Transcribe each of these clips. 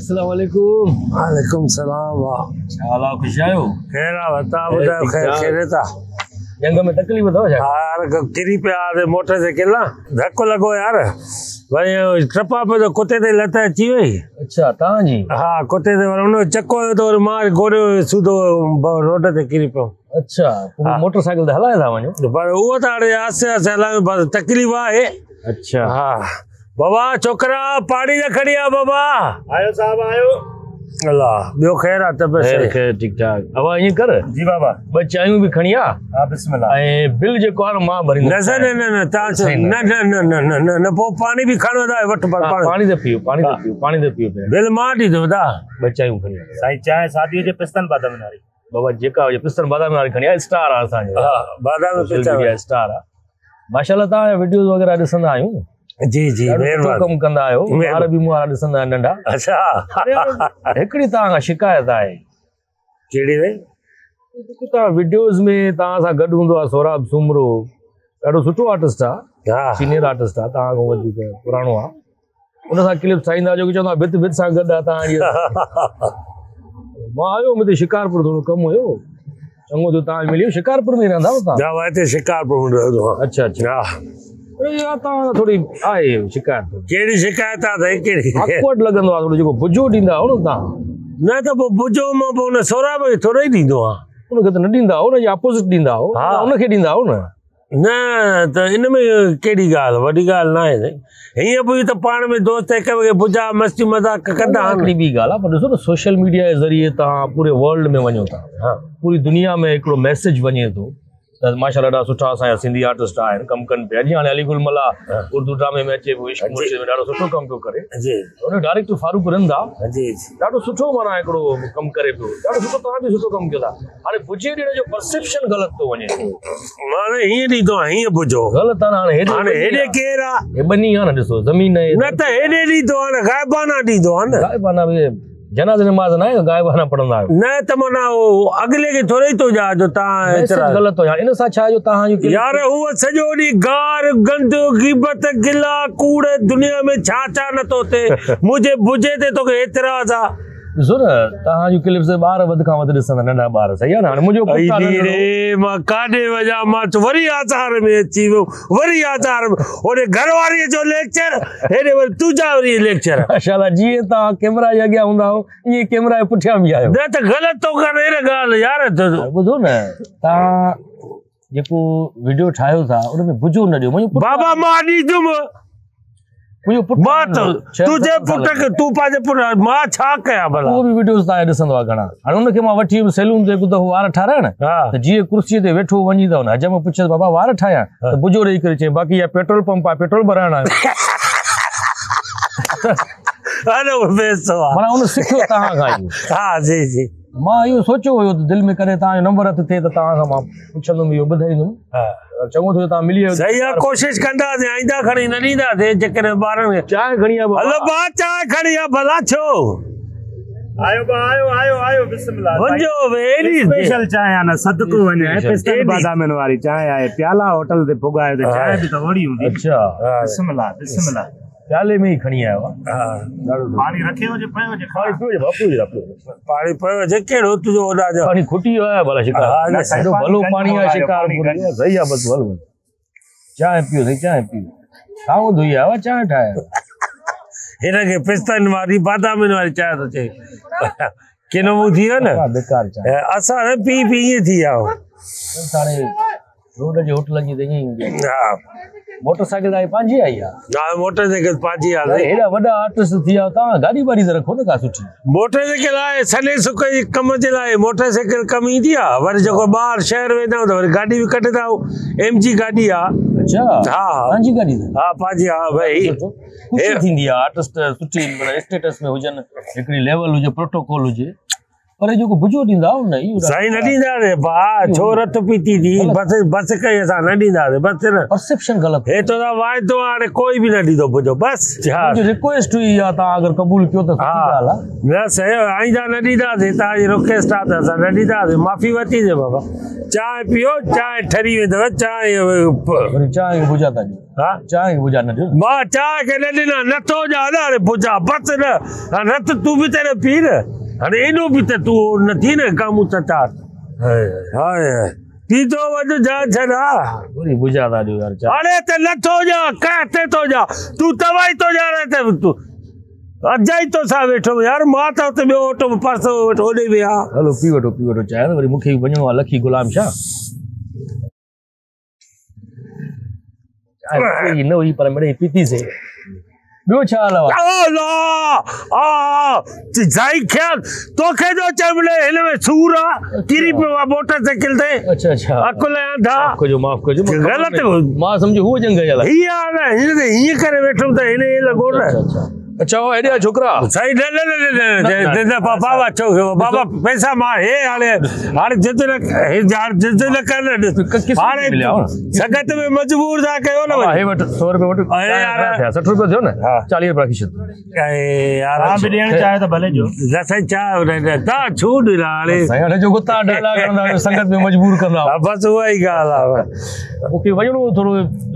अस्सलाम वालेकुम। वालेकुम सलाम। हाल खुश आयो? खैर बता बुधा खैर खेरेता जंग में तकलीफ तो है यार किरी पे आ मोटरसाइकिल ना धक्को लगो यार भाई ट्रपा पे तो कुत्ते ते लत अची वई। अच्छा तां जी? हाँ कुत्ते ते उन चक्को तो मार गोरे सुधो रोड ते किरी पे। अच्छा मोटरसाइकिल ते हलाए था वणो पर वो तो आस्ते आस्ते हलायो बस तकलीफ है। अच्छा हाँ बाबा छोकरा पानी न खड़िया बाबा। आयो साहब आयो। अल्लाह बियो खैर आ तब खैर खैर ठीक ठाक। अब ये कर जी बाबा ब चायूं भी खणिया। हां बिस्मिल्लाह। ए बिल जे को मां भरी न न ता न न न न न न पो पानी भी खणो दा वट पर पानी दे पियो पानी दे पियो बिल मां दी दो दा ब चायूं खणिया साईं चाय शादी जे पिस्तन बादाम नारी बाबा जेका ये पिस्तन बादाम नारी खणिया स्टार आ असा जो। हां बादाम पिस्ता स्टार आ माशाल्लाह ता वीडियोस वगैरह दिसंदा आयूं। जी जी मेहरबानी कम कंदा आयो यार भी मुआरा दिसंदा नंढा। अच्छा एकड़ी ता शिकायत आहे केड़ी रे ता वीडियोस में ता सा गड हुंदो आ सोराब सुमरो ॾाढो सुठो आर्टिस्ट आ। हां सीनियर आर्टिस्ट आ ता को वधीक पुराणो आ उन सा क्लिप ठाहींदा जो कि चवंदा बित बित सा गड आ ता मां आयो मुझे शिकारपुर थोड़ो कम हुयो चंगो जो ता मिलियो शिकारपुर में रहंदा हो ता? जा वाते शिकारपुर में रहंदो। अच्छा अच्छा यार ता थोड़ी आए शिकायत केड़ी शिकायत आ थे केड़ी ऑकवर्ड लगंदो आ थोड़ो जो बुजो ॾींदा हो न ता न त पो बुजो मां पो न सोरा में थोड़ो ही दींदो आ उनखे त न ॾींदा हो न या अपोजिट ॾींदा हो उनखे ॾींदा हो न न त इन में केड़ी गाल वडी गाल ना है हिय भी त पाण में दोस्त एक वे बुजा मस्ती मजाक कंदा हिकिड़ी ॿी ॻाल्हि आहे पर ॾिसो न सोशल मीडिया जे ज़रिए तव्हां पूरे वर्ल्ड में वञो था। हाँ पूरी दुनिया में हिकिड़ो मैसेज वञे थो त माशाल्लाह ॾाढा सुठा असांजा सिंधी आर्टिस्ट आहिनि कमु कनि पिया। जीअं हाणे अली गुल मला उर्दू ड्रामे में अचे पियो इश्क मुर्शिद में ॾाढो सुठो कमु पियो करे जी उन डायरेक्टर फारूक रंदा जी ॾाढो सुठो माना हिकिड़ो कमु करे पियो ॾाढो सुठो तव्हां बि सुठो कमु कयो था। हाणे बुजे ॾियण जो परसेप्शन ग़लति थो वञे माने हीअं ॾींदो आहे हीअं बुझो ग़लति आहे न हाणे हेॾे केरु आहे हे ॿनी आहे न ॾिसो ज़मीन न त हेॾे ॾींदो आहे न गाइबाना ॾींदो आहे न गाइबाना बि जनाज़ नमाज़ न आहे गाइबाना पढ़ंदा आहियो न त माना अगले खे थोड़े तो जा जो तव्हां एतिरा ग़लति हो इन सां छा जो तव्हां जो यार हूअ सॼो ॾींहुं गार गंद गिबत गिला कूड़ दुनिया में छा छा नथो थिए मुंहिंजे बुझे ते तोखे एतिराज़ आहे। ॾिसो न तव्हां जूं क्लिप्स ॿार वधि खां वधि ॾिसंदा नंढा ॿार सही आहे न। हाणे मुंहिंजो मां काॾे वञा मां वरी आचार में अची वियो वरी आचार में होॾे घरवारीअ जो लेक्चर हेॾे वरी तुंहिंजा वरी लेक्चर माशाल्लाह जीअं तव्हां कैमरा जे अॻियां हूंदा हो ईअं कैमरा जे पुठियां बि आहियो न त ग़लति थो करे हिन ॻाल्हि यार ॿुधो न तव्हां जेको वीडियो ठाहियो था उन में बुझो न ॾियो बाबा मां ॾींदुमि तुंहिंजे पुट खे तूं पंहिंजे पुट मां छा कयां भला उहो बि वीडियोस तव्हां ॾिसंदो आहे घणा। हाणे उनखे मां वठी वियुमि सैलून ते हिकु दफ़ो वार ठाराइण त जीअं कुर्सीअ ते वेठो वञी त हुन हजम पुछियसि बाबा वार ठाहियां त बुझो ॾेई करे चई बाक़ी इहा पेट्रोल पंप आहे पेट्रोल भराइण आहे माना उन सिखियो तव्हां खां हा जी जी मां इहो सोचियो हुयो त दिलि में कॾहिं तव्हांजो नंबर हथ थिए त तव्हां खां मां पुछंदुमि इहो ॿुधाईंदुमि चङो थियो तव्हां मिली वियो सही आहे कोशिशि कंदासीं आईंदा खणी न ॾींदासीं जेकॾहिं ॿारनि खे चांहि खणी आहे हलो बा चांहि खणी आहे भला छो आयो बा आयो आयो आयो बिस्मिल्लाह वञो वेरी स्पेशल चाय आहे न सदको वञे पिस्तन बादाम वारी चाय आहे प्याला होटल ते पुगायो त चाय बि त वड़ी हूंदी। अच्छा बिस्मिल्लाह बिस्मिल्लाह प्याले में ही खणी आयो पानी रखे हुजे पयो हुजे पानी पियो बापू पानी पियो हुजे कहिड़ो तुंहिंजो ओॾा जो पानी खुटी आया भला शिकार एॾो भलो पानी आहे शिकार सही आहे बस हल चांहि पियो सही चांहि पियो खाओ धोई आयो चांहि ठाहियो हिनखे पिस्तनि वारी बादामनि वारी चांहि थो चए किनो थी वियो न बेकार चांहि असां न पी पी ईअं थी विया हाणे रोड जे होटलनि जी त ईअं ई हा मोटरसाइकिल तव्हांजी पंहिंजी आई आहे हा मोटरसाइकिल पंहिंजी आहे हेॾा वॾा आर्टिस्ट थी विया तव्हां गाॾी वाड़ी त रखो न का सुठी मोटरसाइकिल आहे सॼे सुख जे कम जे लाइ मोटरसाइकिल कमु ईंदी आहे वरी जेको ॿाहिरि शहर वेंदा आहियूं त वरी गाॾी बि कढंदा आहियूं एम जी गाॾी आहे। अच्छा हा पंहिंजी गाॾी हा पंहिंजी हा भई ख़ुशी थींदी आहे आर्टिस्ट सुठी स्टेटस में हुजनि हिकिड़ी लेवल हुजे प्रोटोकॉल हुजे पर जो बुझो ॾींदा उन ई साईं न ॾींदासीं भाउ छो रत पीती थी बस कई असां न ॾींदासीं बसि न परसेप्शन ग़लति हे तो वाइदो हाणे कोई बि न ॾींदो बुझो बसि रिक्वेस्ट हुई या तव्हां अगरि क़बूल कयो त सुठी ॻाल्हि आहे न सही आईंदा न ॾींदासीं तव्हांजी रिक्वेस्ट आहे त असां न ॾींदासीं माफ़ी वरितीसीं बाबा चांहि पीओ चांहि ठरी वेंदव चांहि वरी चांहि बुझा था ॾियो हा चांहि बुझा न ॾियो मां चांहि खे न ॾिना नथो ॾियां न हाणे बुझा बसि न हाणे न त तूं बि त पी न हाणे एॾो बि त तूं नथी न कमु त चार हाय पी थो वञ जा छॾा वरी बुझा था ॾियो यार चांहि हाणे त नथो ॾियां किथे थो ॾियां तूं तवाई थो ॼाणे त तूं अजाई तो सा वेठो यार मां त हुते ॿियो ऑटो परसो होॾे विया हलो पी वठो चांहि त वरी मूंखे बि वञिणो आहे लखी गुलाम शाह चांहि न हुई पर मिड़ई पीतीसीं ॿियो छा हाल आहे साईं ख्याल तोखे जो चमड़े हिन में सूर आहे किरी पियो आहे मोटरसाइकिल ते अच्छा अकुल आंधा माफ़ कजो ग़लति मां सम्झो हूअ जंग हला हीअं करे वेठो त हिन लॻो न अच्छा हेॾा छोकिरा साईं न बाबा चओ बाबा पैसा मां हाणे जिद न कर हाणे सगत में मजबूर था कयो न हे वठ 100 रुपया वठ अरे यार 60 रुपया थियो न 40 रुपया की छॾ यार आप भी ॾियण चाहे त भले जो साईं चाहे ता छूट हाणे साईं हाणे जो गुता डायलॉग कंदा संगत में मजबूर कंदा बस उहा ई ॻाल्हि आहे मूंखे वञणो थोरो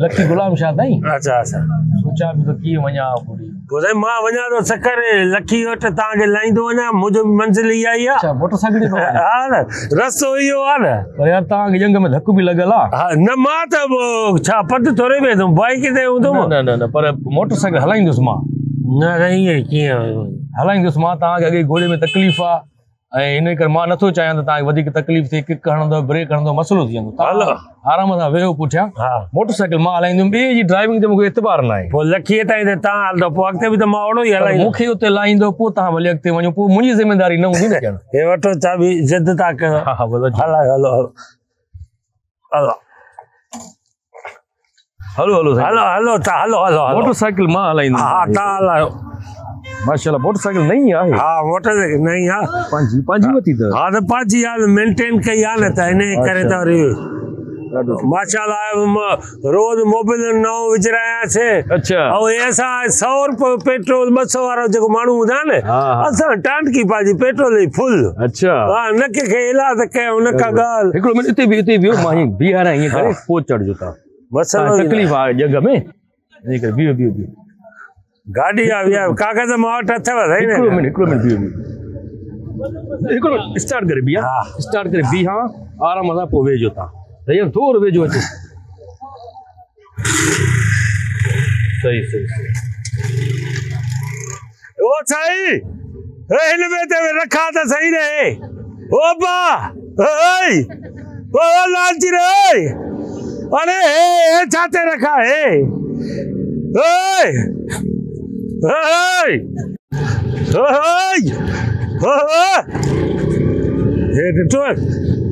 लखी गुलाम शाह ताईं अच्छा सोचा बि त कीअं वञा पूरी पोइ मां वञा थो सकर लखी वटि तव्हांखे लाहींदो वञा मुंहिंजो मंज़िल इहा ई आहे मोटरसाइकिल हा न रस्तो इहो आहे न पर यार तव्हांखे जंग में धक बि लॻल आहे हा न मां त छा पंधु थोरे वेंदुमि बाइक ते हूंदुमि न पर मोटरसाइकिल हलाईंदुसि मां न ईअं कीअं हलाईंदुसि मां तव्हांखे अॻे घोड़े में तकलीफ़ आहे ऐं इन करे मां नथो चाहियां त तव्हांखे वधीक तकलीफ़ थिए किक हणंदो ब्रेक हणंदो मसइलो थी वेंदो हलो आराम सां वेहो पुठियां मोटरसाइकिल मां हलाईंदुमि ॿिए जी ड्राइविंग ते मूंखे एतबार न आहे पोइ लखीअ ताईं त तव्हां हलंदो पोइ अॻिते बि त मां ओड़ो ई हलाईंदो मूंखे उते लाहींदो पोइ तव्हां भले अॻिते वञो पोइ मुंहिंजी ज़िमेदारी न हूंदी न ॼण हे वठो चाबी ज़िद था कयो हलो मोटरसाइकिल मां हलाईंदुमि हा तव्हां हलायो माशाल्लाह मोटरसाइकिल नई आहे हा मोटरसाइकिल नई आहे पंहिंजी वती त हा त पंहिंजी आहे मेंटेन कई आहे न त इन करे त वरी माशाल्लाह रोज मोबिल नओं विझरायासीं अच्छा ऐं असां 100 रुपए पेट्रोल 200 वारो जेको माण्हू हूंदा न असां टांटकी पंहिंजी पेट्रोल ई फुल अच्छा हा न कंहिंखे इलाज कयो हुन खां ॻाल्हि हिकिड़ो मिनट हिते बिहो मां बीहारां ईअं करे पोइ चढ़जो था मसलो तकलीफ़ आहे जॻह में इन करे बिहो गाॾी आहे कागज़ मां वटि अथव हिकिड़ो मिनट हिकिड़ो स्टार्ट करे बीहां आराम सां पोइ वेझो था सही थोरो वेझो अचे सही ओ साईं हिन में त रखा त सही रहे ओ बा ओ लालची रे अरे हे छाते रखा है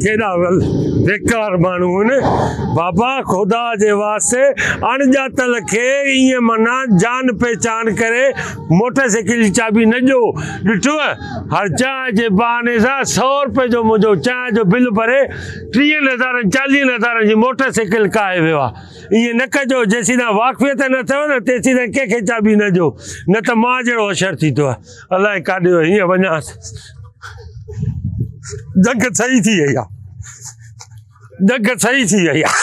केॾा बेकार माण्हू आहिनि बाबा ख़ुदा जे वास्ते अणॼातल खे ईअं माना जान पहचान करे मोटरसाइकिल जी चाबी न ॾियो ॾिठो हर चांहि जे बहाने सां 100 रुपए जो मुंहिंजो चांहि जो बिल भरे 30,000 40,000 जी मोटरसाइकिल काए वियो आहे ईअं न कजो जेसीं ताईं वाक़फ़ियत न अथव न तेसीं ताईं कंहिंखे चाबी न ॾियो न त मां जहिड़ो होशियार थी थो आहे अलाए काॾे हीअं वञा जंग सही थी वई आहे